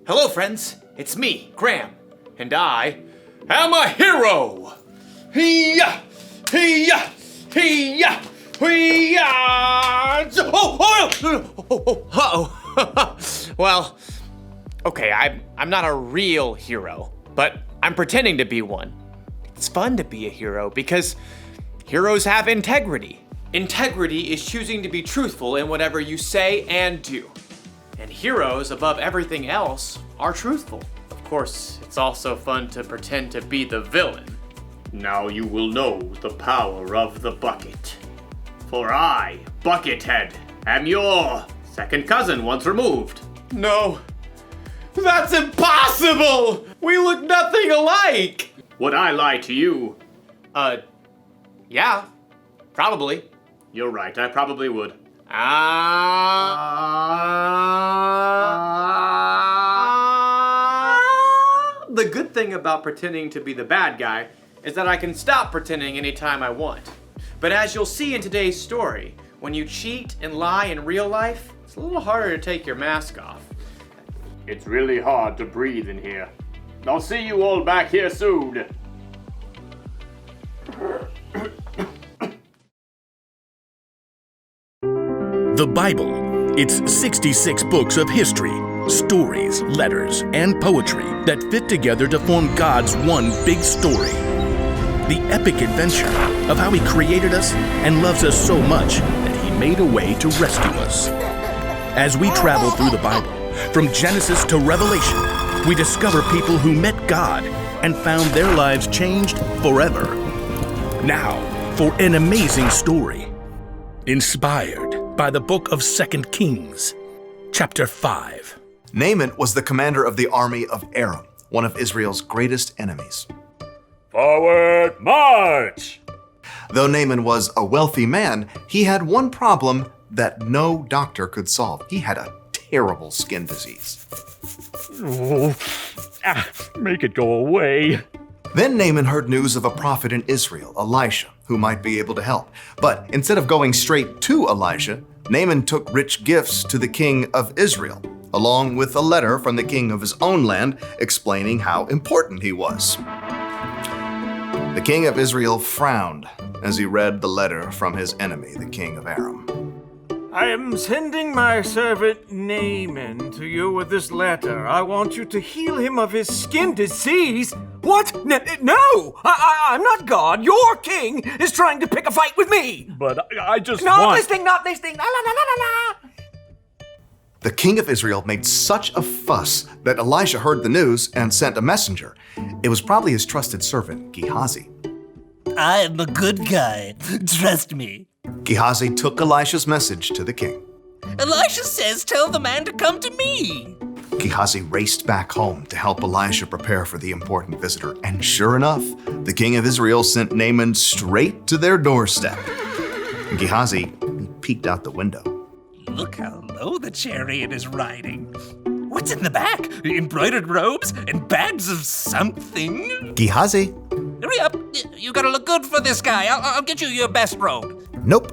Hello, friends. It's me, Graham, and I am a hero. Hee-yah! Hee-yah! Hee-yah! Hee-yah! Uh-oh. Well, okay, I'm not a real hero, but I'm pretending to be one. It's fun to be a hero because heroes have integrity. Integrity is choosing to be truthful in whatever you say and do. And heroes, above everything else, are truthful. Of course, it's also fun to pretend to be the villain. Now you will know the power of the bucket. For I, Buckethead, am your second cousin once removed. No, that's impossible! We look nothing alike! Would I lie to you? Yeah, probably. You're right, I probably would. The good thing about pretending to be the bad guy is that I can stop pretending anytime I want. But as you'll see in today's story, when you cheat and lie in real life, it's a little harder to take your mask off. It's really hard to breathe in here. I'll see you all back here soon. The Bible. It's 66 books of history, stories, letters, and poetry that fit together to form God's one big story. The epic adventure of how He created us and loves us so much that He made a way to rescue us. As we travel through the Bible, from Genesis to Revelation, we discover people who met God and found their lives changed forever. Now, for an amazing story, inspired by the book of 2 Kings, chapter 5. Naaman was the commander of the army of Aram, one of Israel's greatest enemies. Forward march! Though Naaman was a wealthy man, he had one problem that no doctor could solve. He had a terrible skin disease. Make it go away. Then Naaman heard news of a prophet in Israel, Elisha, who might be able to help. But instead of going straight to Elisha, Naaman took rich gifts to the king of Israel, along with a letter from the king of his own land explaining how important he was. The king of Israel frowned as he read the letter from his enemy, the king of Aram. I am sending my servant Naaman to you with this letter. I want you to heal him of his skin disease. What? No! I'm not God. Your king is trying to pick a fight with me. But I just Not want... listening. La, la, la, la, la. The king of Israel made such a fuss that Elisha heard the news and sent a messenger. It was probably his trusted servant, Gehazi. I'm a good guy. Trust me. Gehazi took Elisha's message to the king. Elisha says tell the man to come to me. Gehazi raced back home to help Elisha prepare for the important visitor. And sure enough, the king of Israel sent Naaman straight to their doorstep. Gehazi peeked out the window. Look how low the chariot is riding. What's in the back? Embroidered robes and bags of something? Gehazi? Hurry up. You gotta look good for this guy. I'll get you your best robe. Nope.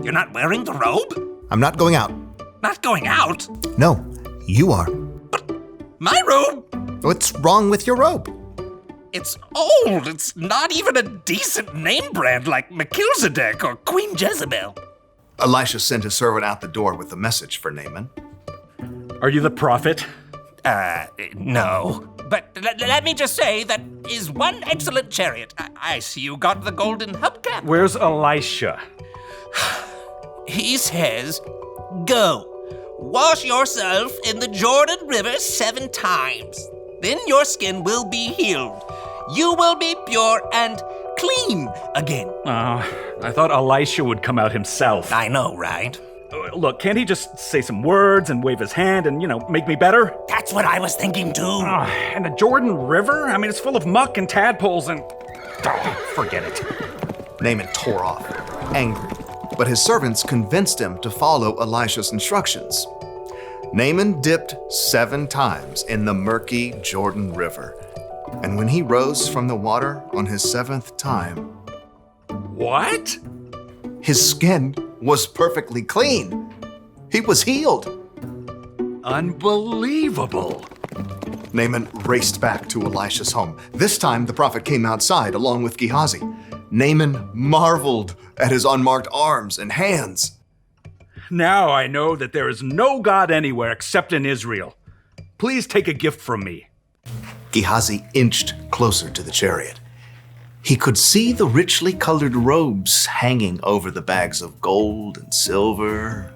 You're not wearing the robe? I'm not going out. Not going out? No, you are. My robe? What's wrong with your robe? It's old. It's not even a decent name brand like Melchizedek or Queen Jezebel. Elisha sent his servant out the door with a message for Naaman. Are you the prophet? No. But let me just say that is one excellent chariot. I see you got the golden hubcap. Where's Elisha? He says, go, wash yourself in the Jordan River 7 times. Then your skin will be healed. You will be pure and clean again. I thought Elisha would come out himself. I know, right? Look, can't he just say some words and wave his hand and, make me better? That's what I was thinking too. And the Jordan River? I mean, it's full of muck and tadpoles and... forget it. Naaman tore off, angry, but his servants convinced him to follow Elisha's instructions. Naaman dipped 7 times in the murky Jordan River, and when he rose from the water on his 7th time... What? His skin was perfectly clean. He was healed. Unbelievable. Naaman raced back to Elisha's home. This time, the prophet came outside along with Gehazi. Naaman marveled at his unmarked arms and hands. Now I know that there is no God anywhere except in Israel. Please take a gift from me. Gehazi inched closer to the chariot. He could see the richly colored robes hanging over the bags of gold and silver.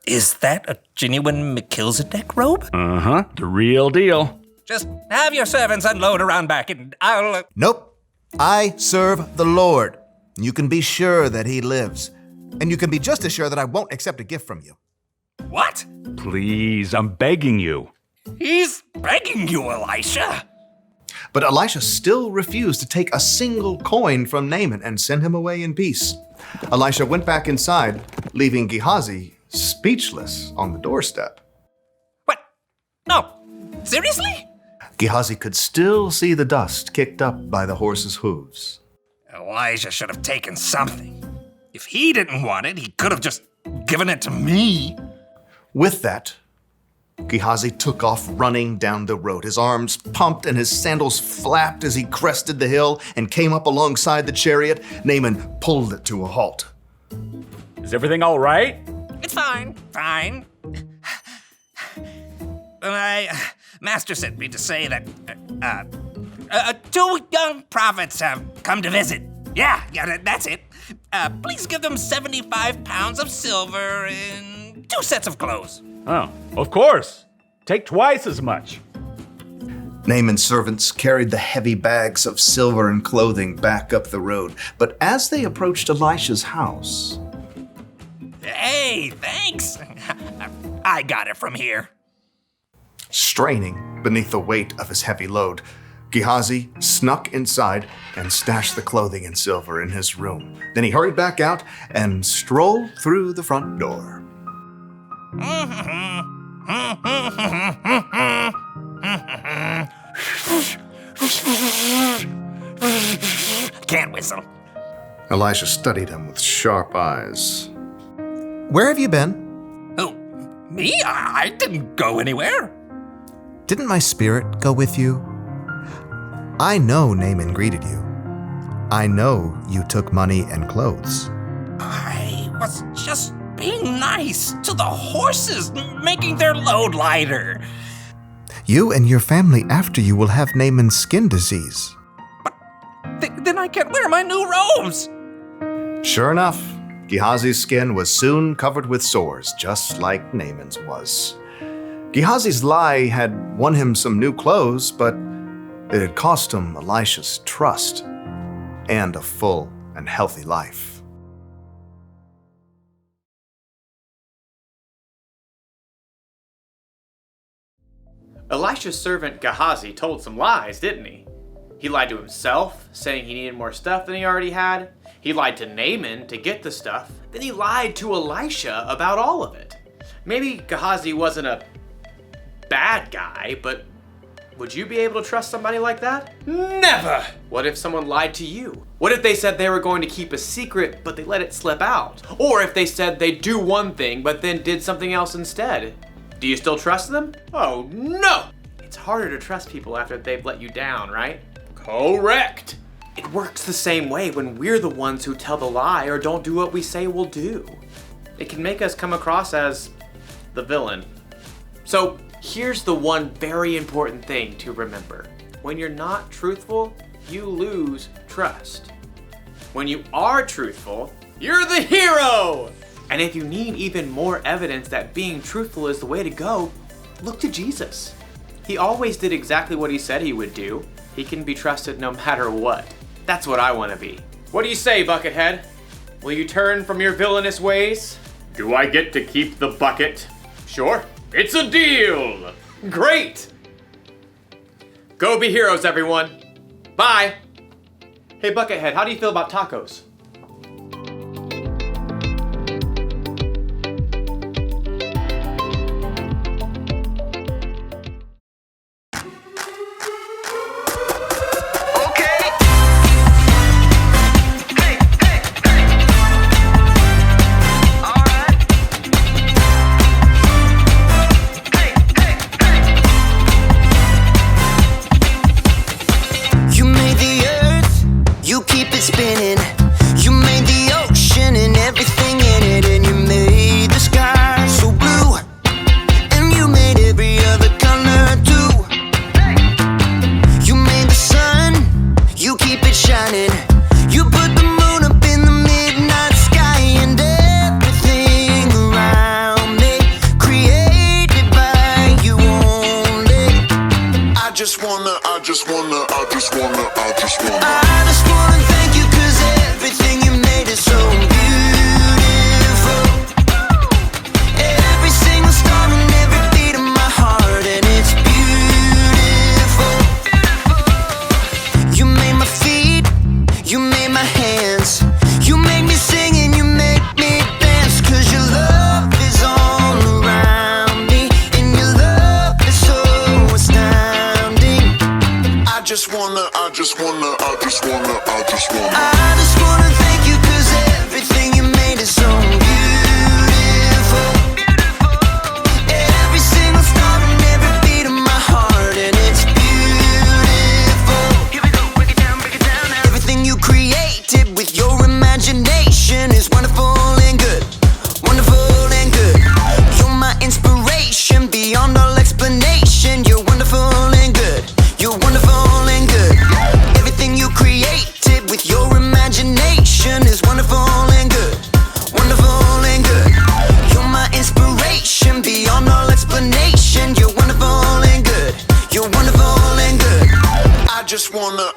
Is that a genuine Melchizedek robe? Uh-huh, the real deal. Just have your servants unload around back and I'll... Nope. I serve the Lord. You can be sure that he lives. And you can be just as sure that I won't accept a gift from you. What? Please, I'm begging you. He's begging you, Elisha. But Elisha still refused to take a single coin from Naaman and send him away in peace. Elisha went back inside, leaving Gehazi speechless on the doorstep. What? No. Seriously? Gehazi could still see the dust kicked up by the horse's hooves. Elijah should have taken something. If he didn't want it, he could have just given it to me. With that, Gehazi took off running down the road. His arms pumped and his sandals flapped as he crested the hill and came up alongside the chariot. Naaman pulled it to a halt. Is everything all right? It's fine. My master sent me to say that two young prophets have come to visit. Yeah, that's it. Please give them 75 pounds of silver and 2 sets of clothes. Oh, of course. Take twice as much. Naaman's servants carried the heavy bags of silver and clothing back up the road. But as they approached Elisha's house... Hey, thanks. I got it from here. Straining beneath the weight of his heavy load, Gehazi snuck inside and stashed the clothing and silver in his room. Then he hurried back out and strolled through the front door. Can't whistle. Elisha studied him with sharp eyes. Where have you been? Oh, me? I didn't go anywhere. Didn't my spirit go with you? I know Naaman greeted you. I know you took money and clothes. I was just being nice to the horses, making their load lighter. You and your family after you will have Naaman's skin disease. But then I can't wear my new robes. Sure enough, Gehazi's skin was soon covered with sores, just like Naaman's was. Gehazi's lie had won him some new clothes, but it had cost him Elisha's trust and a full and healthy life. Elisha's servant Gehazi told some lies, didn't he? He lied to himself, saying he needed more stuff than he already had. He lied to Naaman to get the stuff. Then he lied to Elisha about all of it. Maybe Gehazi wasn't a bad guy, but would you be able to trust somebody like that? Never! What if someone lied to you? What if they said they were going to keep a secret, but they let it slip out? Or if they said they'd do one thing, but then did something else instead? Do you still trust them? Oh no! It's harder to trust people after they've let you down, right? Correct! It works the same way when we're the ones who tell the lie or don't do what we say we'll do. It can make us come across as the villain. So here's the one very important thing to remember. When you're not truthful, you lose trust. When you are truthful, you're the hero! And if you need even more evidence that being truthful is the way to go, look to Jesus. He always did exactly what he said he would do. He can be trusted no matter what. That's what I want to be. What do you say, Buckethead? Will you turn from your villainous ways? Do I get to keep the bucket? Sure. It's a deal! Great! Go be heroes, everyone. Bye! Hey, Buckethead, how do you feel about tacos? You put the moon up in the midnight sky, and everything around me created by you only. I just wanna I just wanna thank you, 'cause everything you made is so beautiful. Every single star and every beat of my heart, and it's beautiful. You made my feet, you made my hands, you made me sing and you made me dance, 'cause your love is all around me, and your love is so astounding. I just wanna I just wanna thank you, 'cause everything you made is so beautiful. Every single star and every beat of my heart, and it's beautiful. Here we go, break it down now. Everything you created with your imagination is wonderful and good. Wonderful and good. You're my inspiration beyond all explanation. You're wonderful and good. You're wonderful and good. Everything you created with your imagination is wonderful and good. Wonderful and good. You're my inspiration beyond all explanation. You're wonderful and good. You're wonderful and good. I just wanna